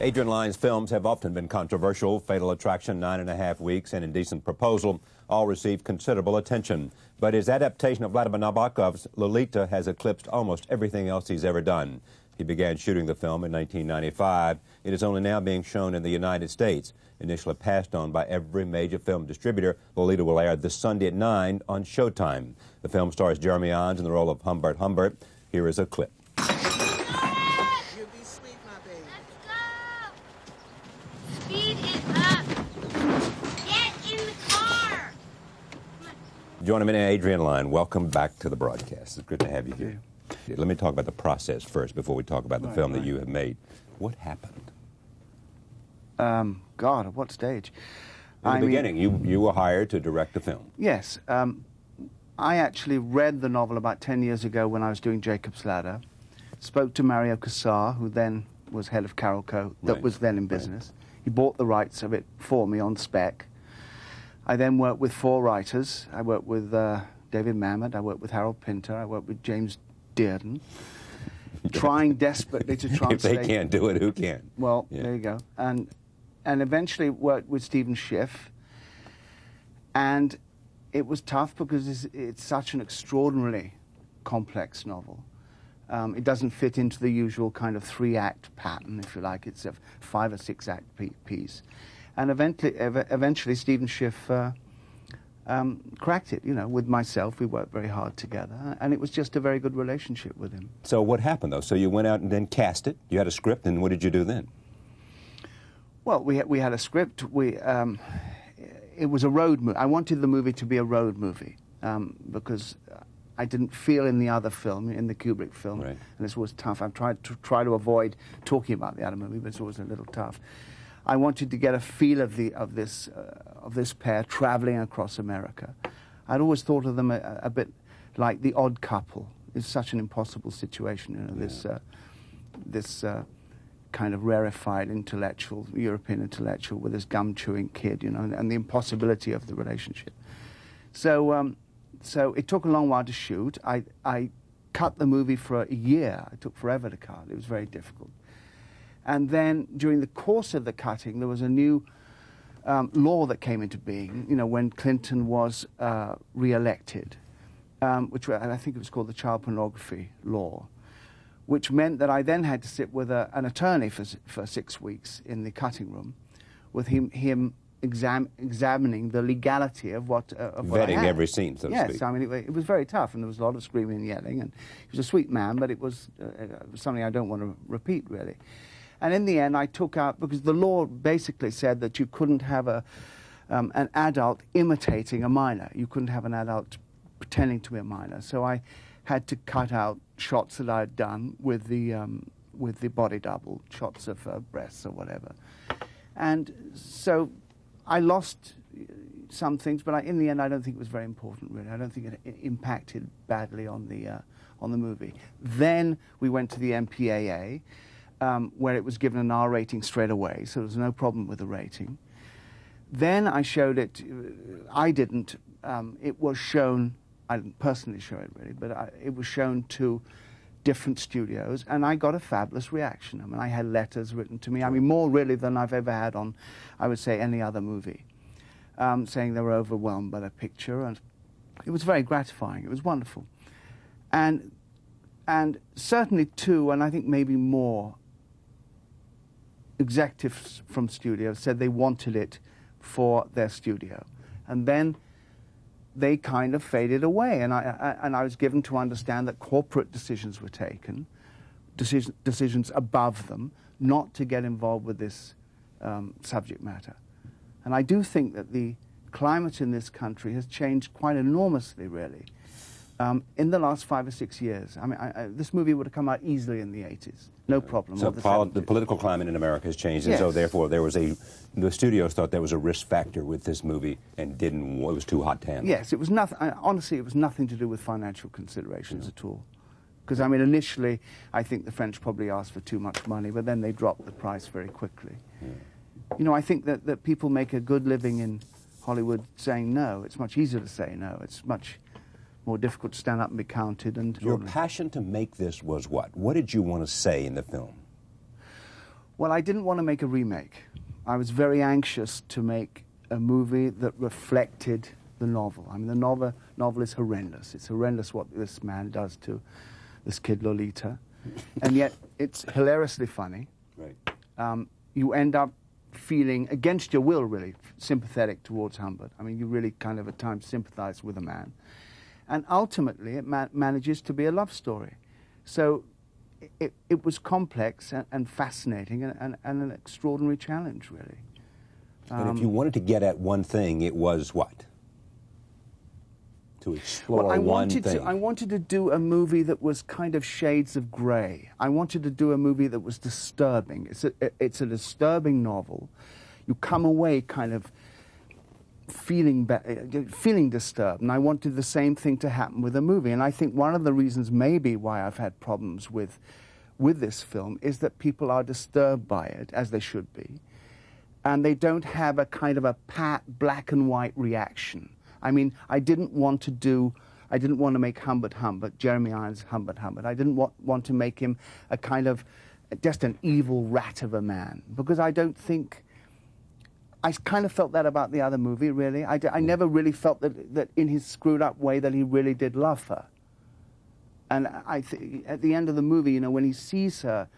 Adrian Lyne's films have often been controversial. Fatal Attraction, 9.5 Weeks, and Indecent Proposal all received considerable attention. But his adaptation of Vladimir Nabokov's Lolita has eclipsed almost everything else he's ever done. He began shooting the film in 1995. It is only now being shown in the United States. Initially passed on by every major film distributor, Lolita will air this Sunday at 9 on Showtime. The film stars Jeremy Irons in the role of Humbert Humbert. Here is a clip. Joining me now, Adrian Lyne. Welcome back to the broadcast. It's good to have you here. Let me talk about the process first before we talk about the film that you have made. What happened? God, at what stage? In the beginning, you were hired to direct the film. Yes. I actually read the novel about 10 years ago when I was doing Jacob's Ladder. Spoke to Mario Casar, who then was head of Carolco, that was then in business. He bought the rights of it for me on spec. I then worked with 4 writers. I worked with David Mamet, I worked with Harold Pinter, I worked with James Dearden, trying desperately to translate. If they can't do it, who can? Well, there you go. And eventually worked with Stephen Schiff. And it was tough because it's such an extraordinarily complex novel. It doesn't fit into the usual kind of 3-act pattern, if you like. It's a 5 or 6 act piece. And eventually Stephen Schiff cracked it, you know, with myself. We worked very hard together, and it was just a very good relationship with him. So what happened, though? So you went out and then cast it. You had a script, and what did you do then? Well, we had a script. It was a road movie. I wanted the movie to be a road movie because I didn't feel in the other film, in the Kubrick film, and this was tough. I've tried to avoid talking about the other movie, but it's always a little tough. I wanted to get a feel of this pair traveling across America. I'd always thought of them a bit like The Odd Couple. It's such an impossible situation, you know. This kind of rarefied intellectual, European intellectual, with this gum-chewing kid, you know, and the impossibility of the relationship. So it took a long while to shoot. I cut the movie for a year. It took forever to cut. It was very difficult. And then, during the course of the cutting, there was a new law that came into being, you know, when Clinton was re-elected, which I think it was called the child pornography law, which meant that I then had to sit with an attorney for 6 weeks in the cutting room, with him examining the legality of what vetting every scene, so to speak. Yes, I mean, it was very tough, and there was a lot of screaming and yelling, and he was a sweet man, but it was something I don't want to repeat, really. And in the end, I took out, because the law basically said that you couldn't have an adult imitating a minor. You couldn't have an adult pretending to be a minor. So I had to cut out shots that I had done with the body double, shots of breasts or whatever. And so I lost some things, but in the end, I don't think it was very important, really. I don't think it impacted badly on the movie. Then we went to the MPAA, where it was given an R rating straight away, so there was no problem with the rating. Then I showed it, I didn't, it was shown, I didn't personally show it really, but it was shown to different studios, and I got a fabulous reaction. I mean, I had letters written to me, I mean, more really than I've ever had on, I would say, any other movie, saying they were overwhelmed by the picture, and it was very gratifying. It was wonderful. And certainly too, and I think maybe more, executives from studios said they wanted it for their studio, and then they kind of faded away, and I was given to understand that corporate decisions were taken, decisions above them, not to get involved with this subject matter. And I do think that the climate in this country has changed quite enormously, really, in the last 5 or 6 years. I mean, this movie would have come out easily in the 80s, no problem. So the political climate in America has changed, and so therefore the studios thought there was a risk factor with this movie and it was too hot to handle. Yes, it was nothing, honestly, it was nothing to do with financial considerations at all. Because, I mean, initially, I think the French probably asked for too much money, but then they dropped the price very quickly. You know, I think that people make a good living in Hollywood saying no. It's much easier to say no. It's much more difficult to stand up and be counted. And your passion to make this was what? What did you want to say in the film? Well, I didn't want to make a remake. I was very anxious to make a movie that reflected the novel. I mean, the novel is horrendous. It's horrendous what this man does to this kid Lolita. And yet, it's hilariously funny. Right. You end up feeling, against your will, really, sympathetic towards Humbert. I mean, you really kind of at times sympathize with a man. And ultimately, it manages to be a love story. So it was complex and fascinating and an extraordinary challenge, really. And if you wanted to get at one thing, it was what? To explore one thing. I wanted to do a movie that was kind of shades of grey. I wanted to do a movie that was disturbing. It's a disturbing novel. You come away kind of feeling disturbed, and I wanted the same thing to happen with a movie. And I think one of the reasons maybe why I've had problems with this film is that people are disturbed by it, as they should be, and they don't have a kind of a pat black and white reaction. I mean, I didn't want to make Humbert, Jeremy Irons Humbert. I didn't want to make him a kind of just an evil rat of a man, because I don't think, I kind of felt that about the other movie, really. I never really felt that in his screwed up way that he really did love her. And at the end of the movie, you know, when he sees her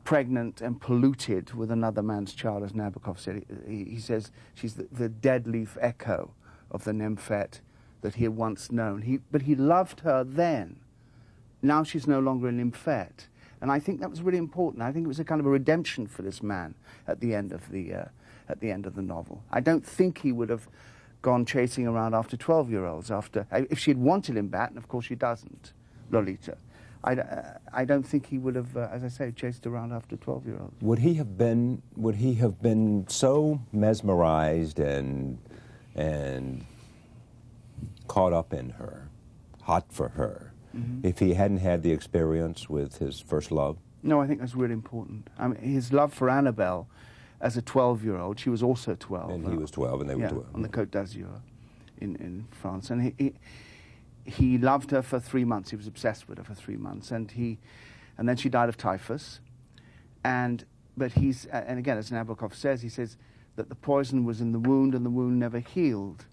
pregnant and polluted with another man's child, as Nabokov said, he says she's the dead leaf echo of the nymphette that he had once known. But he loved her then. Now she's no longer a nymphette. And I think that was really important. I think it was a kind of a redemption for this man at the end of the novel. I don't think he would have gone chasing around after 12-year-olds if she had wanted him back, and of course she doesn't, Lolita. I don't think he would have, as I say, chased around after 12-year-olds. Would he have been so mesmerized and caught up in her, hot for her, if he hadn't had the experience with his first love? No, I think that's really important. I mean, his love for Annabelle as a 12-year-old, she was also 12. And he was 12, and they were 12. On the Côte d'Azur in France. And he loved her for 3 months. He was obsessed with her for 3 months. And then she died of typhus. And again, as Nabokov says, he says that the poison was in the wound and the wound never healed.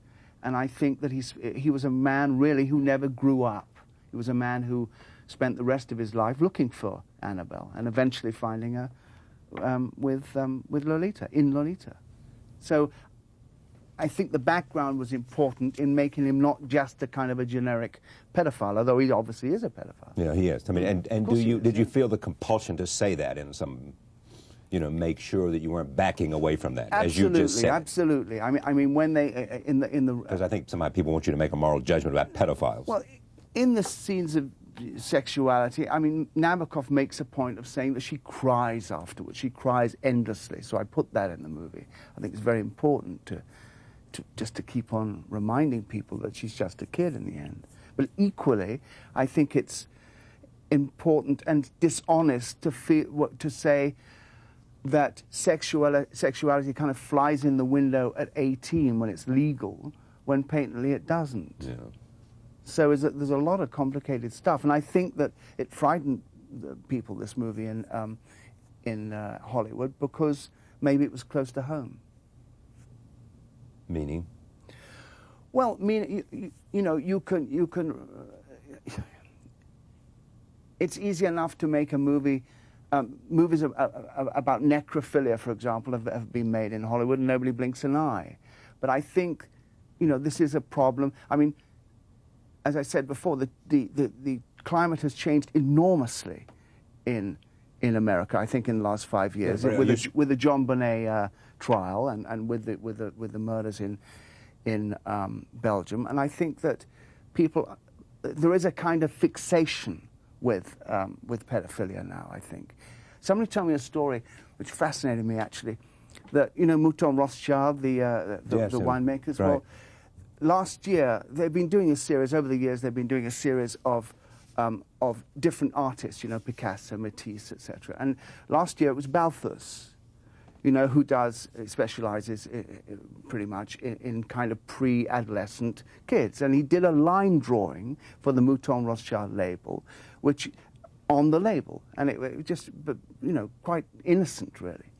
And I think that he was a man really who never grew up. He was a man who spent the rest of his life looking for Annabelle and eventually finding her with Lolita, in Lolita. So I think the background was important in making him not just a kind of a generic pedophile, although he obviously is a pedophile. Yeah, he is. I mean, and did you feel the compulsion to say that in some, you know, make sure that you weren't backing away from that, absolutely, as you just said? Absolutely. I mean, when they in the because I think some people want you to make a moral judgment about pedophiles. Well, in the scenes of sexuality, I mean, Nabokov makes a point of saying that she cries afterwards. She cries endlessly. So I put that in the movie. I think it's very important to keep on reminding people that she's just a kid in the end. But equally, I think it's important and dishonest to say that sexuality kind of flies in the window at 18 when it's legal, when patently it doesn't. Yeah. So there's a lot of complicated stuff, and I think that it frightened people, this movie in Hollywood, because maybe it was close to home. Meaning? Well, you know, you can. It's easy enough to make a movie. Movies about necrophilia, for example, have been made in Hollywood, and nobody blinks an eye. But I think, you know, this is a problem. I mean, as I said before, the climate has changed enormously in America. I think in the last 5 years, Yeah, with the John Bonet trial and with the murders in Belgium. And I think that there is a kind of fixation with pedophilia now. I think somebody told me a story which fascinated me, actually. That, you know, Mouton Rothschild, the winemakers. Right. Well, last year, they've been doing a series, over the years, they've been doing a series of different artists, you know, Picasso, Matisse, etc. And last year it was Balthus, you know, who specializes pretty much in kind of pre-adolescent kids. And he did a line drawing for the Mouton Rothschild label, which on the label, and it just, but, you know, quite innocent, really.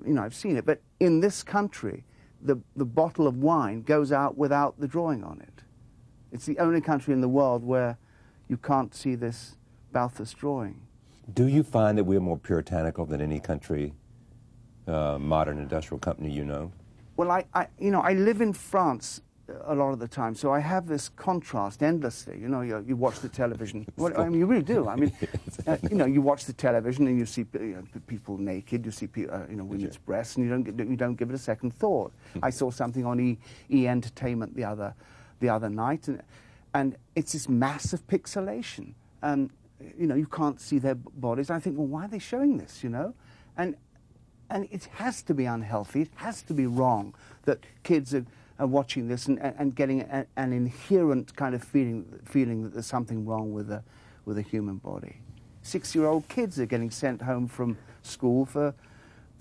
You know, I've seen it, but in this country, the bottle of wine goes out without the drawing on it. It's the only country in the world where you can't see this Balthus drawing. Do you find that we're more puritanical than any country, modern industrial company you know? Well, you know, I live in France a lot of the time, so I have this contrast endlessly. You know, you watch the television. Well, I mean, you really do. I mean, you know, you watch the television and you see people naked, you see you know, women's breasts, and you don't give it a second thought. I saw something on E Entertainment the other night, and it's this massive pixelation. You know, you can't see their bodies. I think, well, why are they showing this? You know, and it has to be unhealthy. It has to be wrong that kids are watching this and getting an inherent kind of feeling that there's something wrong with a human body. 6-year-old kids are getting sent home from school for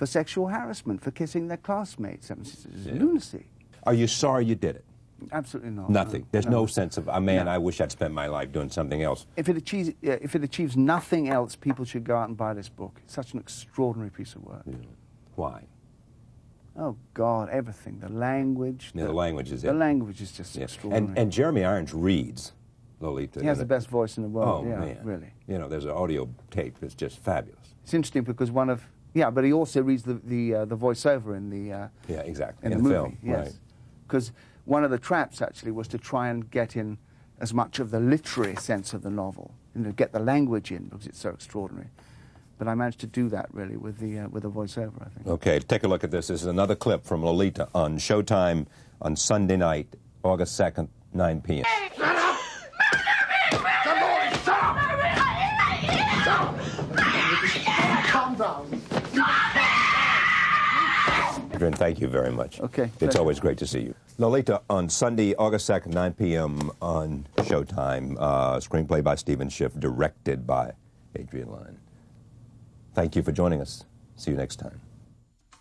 sexual harassment, for kissing their classmates. I mean, it's lunacy. Are you sorry you did it? Absolutely not. Nothing. No. There's no sense of, man, I wish I'd spent my life doing something else. If it achieves nothing else, people should go out and buy this book. It's such an extraordinary piece of work. Yeah. Why? Oh, God, everything. The language. Yeah, the language is it. The language is just extraordinary. And Jeremy Irons reads Lolita. He has the best voice in the world. Oh, yeah, man. Really. You know, there's an audio tape that's just fabulous. It's interesting because but he also reads the voiceover in the yeah, exactly. in the the movie. film, yes. right? Because one of the traps actually was to try and get in as much of the literary sense of the novel, you know, get the language in because it's so extraordinary. But I managed to do that really with the voiceover, I think. Okay, take a look at this. This is another clip from Lolita on Showtime on Sunday night, August 2nd, 9 p.m. Shut up! Shut up! Calm down. Adrian, thank you very much. Okay. It's Pleasure. always great to see you. Lolita on Sunday, August 2nd, 9 p.m. on Showtime. Screenplay by Stephen Schiff, directed by Adrian Lyne. Thank you for joining us. See you next time.